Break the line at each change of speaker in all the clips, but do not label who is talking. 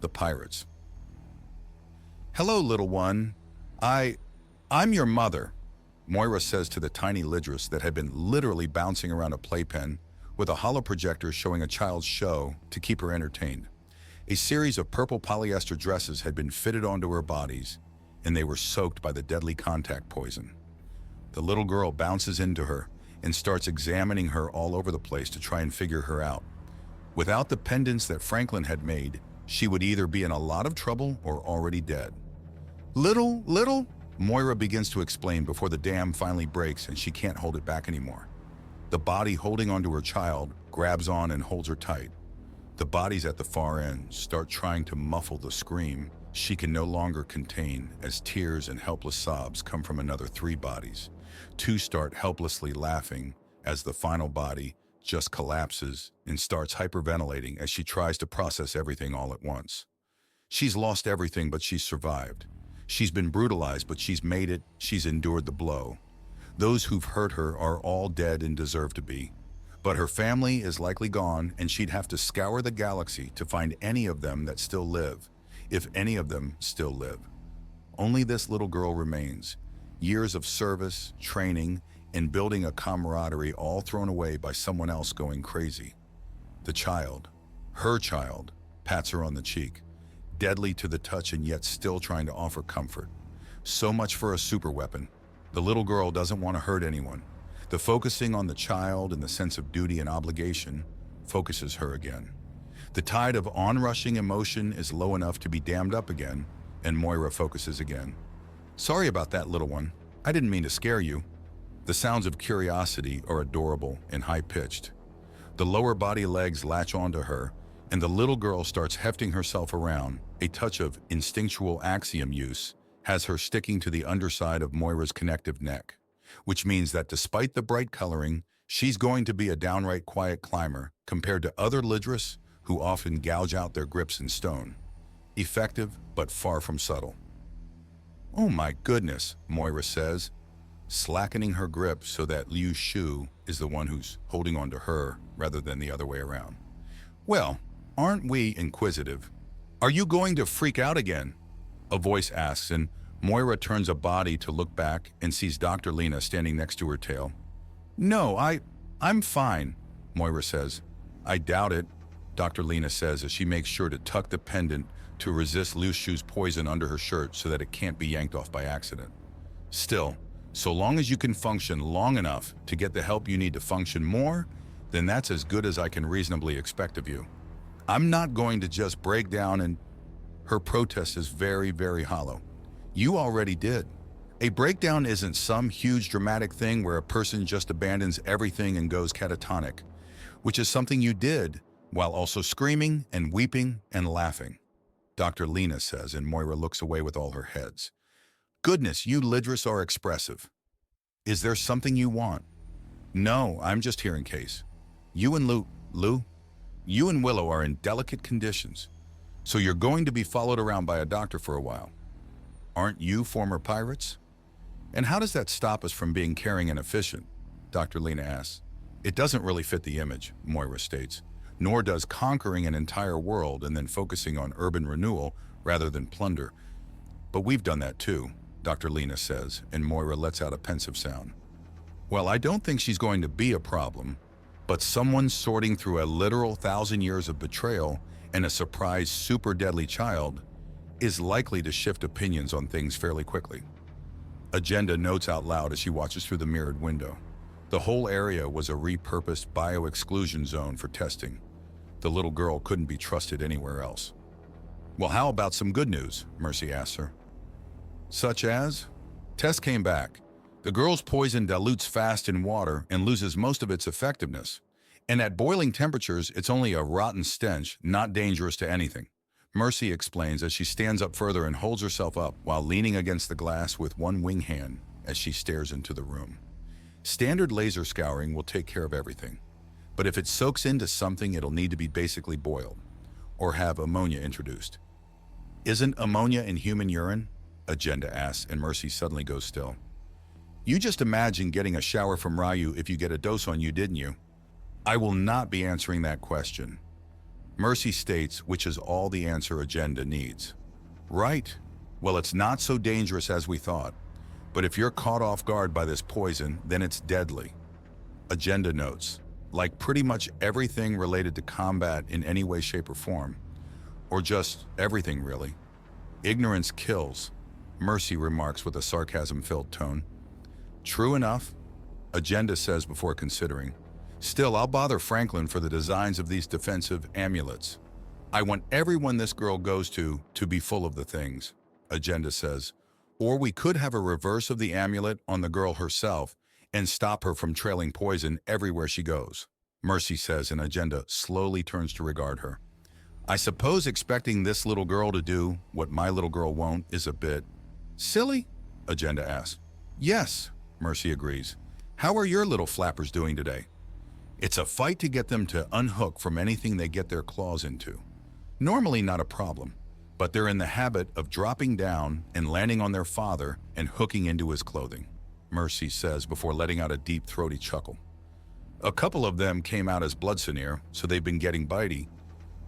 the pirates. "Hello, little one. I'm your mother," Moira says to the tiny Lidris that had been literally bouncing around a playpen with a hollow projector showing a child's show to keep her entertained. A series of purple polyester dresses had been fitted onto her bodies, and they were soaked by the deadly contact poison. The little girl bounces into her and starts examining her all over the place to try and figure her out. Without the pendants that Franklin had made, she would either be in a lot of trouble or already dead. Little, Moira begins to explain before the dam finally breaks and she can't hold it back anymore. The body holding onto her child grabs on and holds her tight. The bodies at the far end start trying to muffle the scream she can no longer contain as tears and helpless sobs come from another 3 bodies. 2 start helplessly laughing as the final body just collapses and starts hyperventilating as she tries to process everything all at once. She's lost everything, but she's survived. She's been brutalized, but she's made it. She's endured the blow. Those who've hurt her are all dead and deserve to be. But her family is likely gone, and she'd have to scour the galaxy to find any of them that still live, if any of them still live. Only this little girl remains. Years of service, training, and building a camaraderie all thrown away by someone else going crazy. The child, her child, pats her on the cheek, deadly to the touch and yet still trying to offer comfort. So much for a superweapon. The little girl doesn't want to hurt anyone. The focusing on the child and the sense of duty and obligation focuses her again. The tide of onrushing emotion is low enough to be dammed up again, and Moira focuses again. "Sorry about that, little one. I didn't mean to scare you." The sounds of curiosity are adorable and high-pitched. The lower body legs latch onto her, and the little girl starts hefting herself around. A touch of instinctual axiom use has her sticking to the underside of Moira's connective neck, which means that despite the bright coloring, she's going to be a downright quiet climber compared to other Lidris who often gouge out their grips in stone. Effective, but far from subtle. "Oh my goodness," Moira says, slackening her grip so that Liu Shu is the one who's holding on to her rather than the other way around. "Well, aren't we inquisitive? Are you going to freak out again?" A voice asks, and Moira turns a body to look back and sees Dr. Lena standing next to her tail. "No, I'm fine," Moira says. "I doubt it," Dr. Lena says as she makes sure to tuck the pendant to resist Liu Shu's poison under her shirt so that it can't be yanked off by accident. "Still, so long as you can function long enough to get the help you need to function more, then that's as good as I can reasonably expect of you. I'm not going to just break down and..." Her protest is very, very hollow. "You already did. A breakdown isn't some huge dramatic thing where a person just abandons everything and goes catatonic, which is something you did while also screaming and weeping and laughing," Dr. Lena says, and Moira looks away with all her heads. "Goodness, you Lidris are expressive. Is there something you want?" "No, I'm just here in case. You and you and Willow are in delicate conditions, so you're going to be followed around by a doctor for a while. Aren't you former pirates? And how does that stop us from being caring and efficient?" Dr. Lena asks. "It doesn't really fit the image," Moira states, "nor does conquering an entire world and then focusing on urban renewal rather than plunder. But we've done that too," Dr. Lena says, and Moira lets out a pensive sound. "Well, I don't think she's going to be a problem, but someone sorting through a literal 1,000 years of betrayal and a surprise super deadly child is likely to shift opinions on things fairly quickly." Agenda notes out loud as she watches through the mirrored window. The whole area was a repurposed bio-exclusion zone for testing. The little girl couldn't be trusted anywhere else. "Well, how about some good news?" Mercy asks her. "Such as?" "Test came back. The girl's poison dilutes fast in water and loses most of its effectiveness. And at boiling temperatures, it's only a rotten stench, not dangerous to anything," Mercy explains as she stands up further and holds herself up while leaning against the glass with one wing hand as she stares into the room. "Standard laser scouring will take care of everything. But if it soaks into something, it'll need to be basically boiled or have ammonia introduced." "Isn't ammonia in human urine?" Agenda asks, and Mercy suddenly goes still. "You just imagine getting a shower from Ryu if you get a dose on you, didn't you?" "I will not be answering that question." Mercy states, which is all the answer Agenda needs. Right. Well, it's not so dangerous as we thought. But if you're caught off guard by this poison, then it's deadly. Agenda notes, like pretty much everything related to combat in any way, shape, or form, or just everything really, ignorance kills, Mercy remarks with a sarcasm-filled tone. True enough, Agenda says before considering. Still, I'll bother Franklin for the designs of these defensive amulets. I want everyone this girl goes to be full of the things, Agenda says. Or we could have a reverse of the amulet on the girl herself and stop her from trailing poison everywhere she goes, Mercy says, and Agenda slowly turns to regard her. I suppose expecting this little girl to do what my little girl won't is a bit silly, Agenda asks. Yes, Mercy agrees. How are your little flappers doing today? It's a fight to get them to unhook from anything they get their claws into. Normally not a problem, but they're in the habit of dropping down and landing on their father and hooking into his clothing, Mercy says before letting out a deep throaty chuckle. A couple of them came out as bloodsineer, so they've been getting bitey.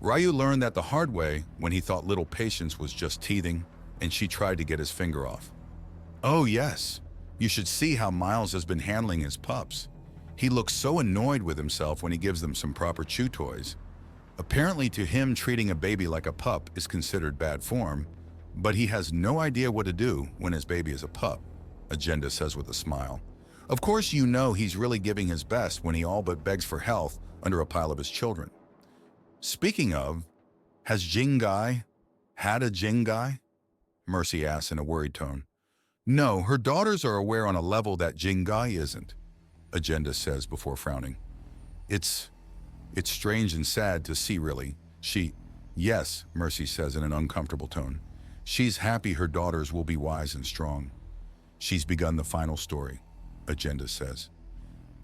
Ryu learned that the hard way when he thought little Patience was just teething and she tried to get his finger off. Oh yes, you should see how Miles has been handling his pups. He looks so annoyed with himself when he gives them some proper chew toys. Apparently to him, treating a baby like a pup is considered bad form, but he has no idea what to do when his baby is a pup, Agenda says with a smile. Of course you know he's really giving his best when he all but begs for health under a pile of his children. Speaking of, has Jingai had a Jingai? Mercy asks in a worried tone. No, her daughters are aware on a level that Jingai isn't, Agenda says before frowning. It's strange and sad to see, really. Yes, Mercy says in an uncomfortable tone. She's happy her daughters will be wise and strong. She's begun the final story, Agenda says.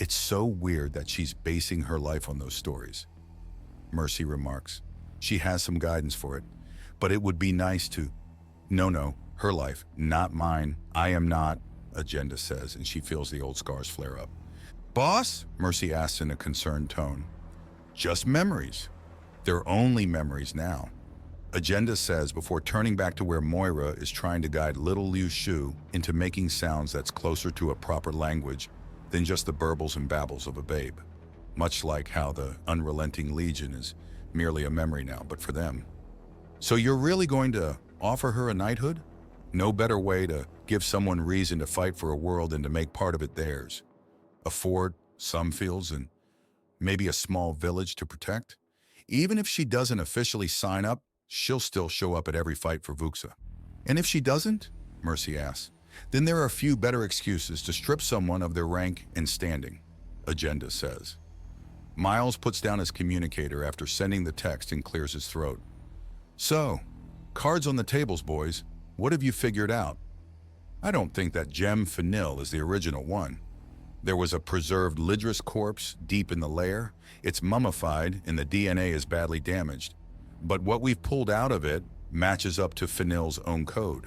It's so weird that she's basing her life on those stories, Mercy remarks. She has some guidance for it, but it would be nice to... No, her life, not mine. I am not, Agenda says, and she feels the old scars flare up. Boss? Mercy asks in a concerned tone. Just memories. They're only memories now, Agenda says before turning back to where Moira is trying to guide little Liu Shu into making sounds that's closer to a proper language than just the burbles and babbles of a babe. Much like how the unrelenting Legion is merely a memory now, but for them. So you're really going to offer her a knighthood? No better way to give someone reason to fight for a world than to make part of it theirs. A fort, some fields, and maybe a small village to protect? Even if she doesn't officially sign up, she'll still show up at every fight for Vuxa. And if she doesn't, Mercy asks, then there are a few better excuses to strip someone of their rank and standing, Agenda says. Miles puts down his communicator after sending the text and clears his throat. So, cards on the tables, boys. What have you figured out? I don't think that gem Fennel is the original one. There was a preserved Lidris corpse deep in the lair. It's mummified and the DNA is badly damaged. But what we've pulled out of it matches up to Fennel's own code,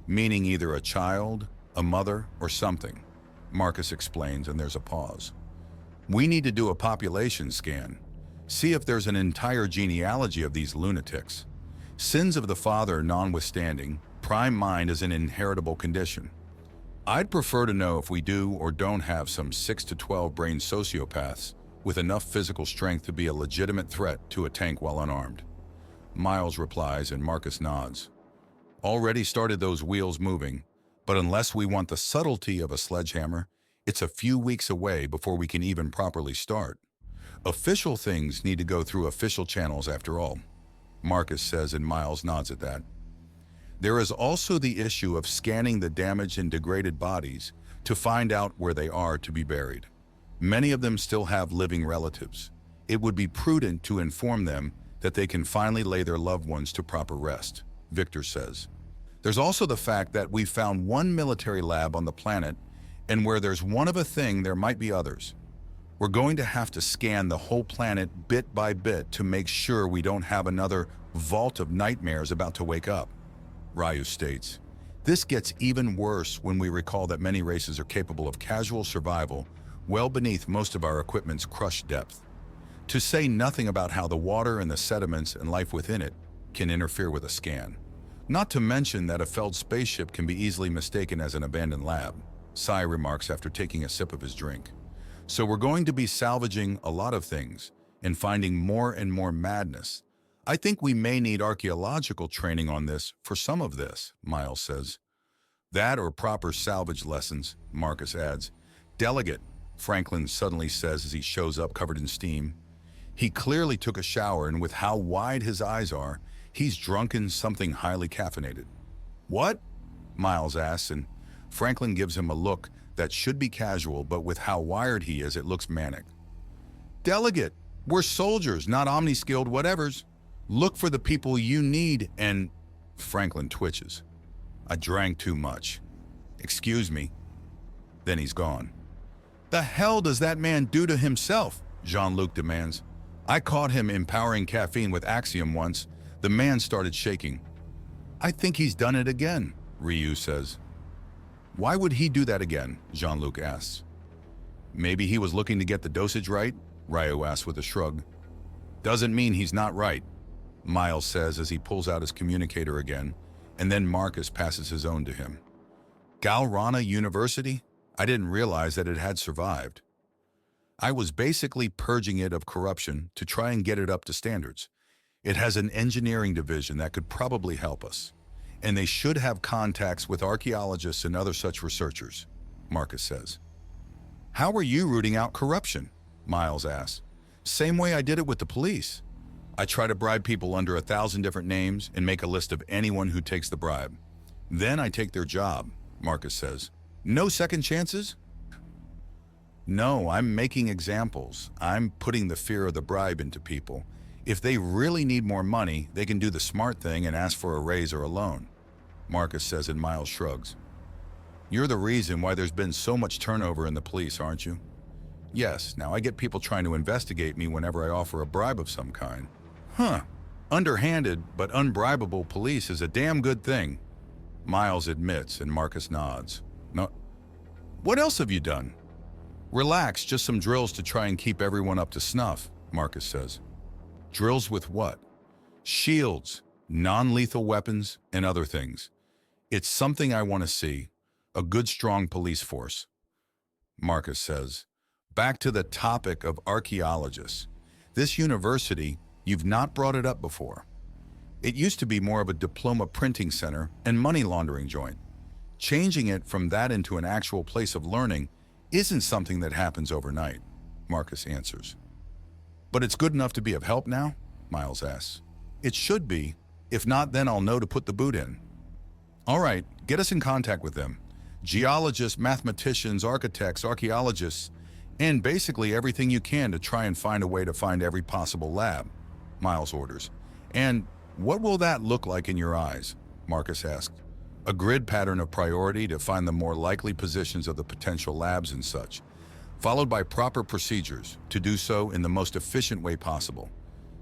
meaning either a child, a mother, or something. Marcus explains, and there's a pause. We need to do a population scan, see if there's an entire genealogy of these lunatics. Sins of the father notwithstanding, prime mind is an inheritable condition. I'd prefer to know if we do or don't have some 6 to 12 brain sociopaths with enough physical strength to be a legitimate threat to a tank while unarmed. Miles replies and Marcus nods. Already started those wheels moving, but unless we want the subtlety of a sledgehammer, it's a few weeks away before we can even properly start. Official things need to go through official channels after all, Marcus says, and Miles nods at that. There is also the issue of scanning the damaged and degraded bodies to find out where they are to be buried. Many of them still have living relatives. It would be prudent to inform them that they can finally lay their loved ones to proper rest, Victor says. There's also the fact that we found one military lab on the planet, and where there's one of a thing, there might be others. We're going to have to scan the whole planet bit by bit to make sure we don't have another vault of nightmares about to wake up, Ryu states. This gets even worse when we recall that many races are capable of casual survival well beneath most of our equipment's crush depth. To say nothing about how the water and the sediments and life within it can interfere with a scan. Not to mention that a felled spaceship can be easily mistaken as an abandoned lab, Sai remarks after taking a sip of his drink. So we're going to be salvaging a lot of things and finding more and more madness. I think we may need archaeological training on this for some of this, Miles says. That or proper salvage lessons, Marcus adds. Delegate, Franklin suddenly says as he shows up covered in steam. He clearly took a shower, and with how wide his eyes are, he's drunken something highly caffeinated. What? Miles asks, and Franklin gives him a look that should be casual, but with how wired he is, it looks manic. Delegate, we're soldiers, not omni-skilled whatevers. Look for the people you need, and Franklin twitches. I drank too much. Excuse me. Then he's gone. The hell does that man do to himself? Jean-Luc demands. I caught him empowering caffeine with Axiom once. The man started shaking. I think he's done it again, Ryu says. Why would he do that again? Jean-Luc asks. Maybe he was looking to get the dosage right, Ryu asks with a shrug. Doesn't mean he's not right, Miles says as he pulls out his communicator again, and then Marcus passes his own to him. Galrana University? I didn't realize that it had survived. I was basically purging it of corruption to try and get it up to standards. It has an engineering division that could probably help us, and they should have contacts with archaeologists and other such researchers, Marcus says. How are you rooting out corruption? Miles asks. Same way I did it with the police. I try to bribe people under 1,000 different names and make a list of anyone who takes the bribe. Then I take their job, Marcus says. No second chances? No, I'm making examples. I'm putting the fear of the bribe into people. If they really need more money, they can do the smart thing and ask for a raise or a loan, Marcus says, and Miles shrugs. You're the reason why there's been so much turnover in the police, aren't you? Yes, now I get people trying to investigate me whenever I offer a bribe of some kind. Huh. Underhanded but unbribable police is a damn good thing, Miles admits, and Marcus nods. No. What else have you done? Relax, just some drills to try and keep everyone up to snuff, Marcus says. Drills with what? Shields, non-lethal weapons, and other things. It's something I want to see. A good, strong police force. Marcus says. Back to the topic of archaeologists. This university, you've not brought it up before. It used to be more of a diploma printing center and money laundering joint. Changing it from that into an actual place of learning isn't something that happens overnight, Marcus answers. But it's good enough to be of help now? Miles asks. It should be. If not, then I'll know to put the boot in. All right, get us in contact with them. Geologists, mathematicians, architects, archaeologists, and basically everything you can to try and find a way to find every possible lab, Miles orders. And what will that look like in your eyes? Marcus asked. A grid pattern of priority to find the more likely positions of the potential labs and such, followed by proper procedures to do so in the most efficient way possible.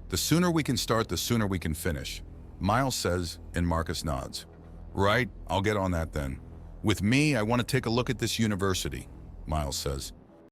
The sooner we can start, the sooner we can finish, Miles says, and Marcus nods. Right, I'll get on that then. With me, I want to take a look at this university, Miles says.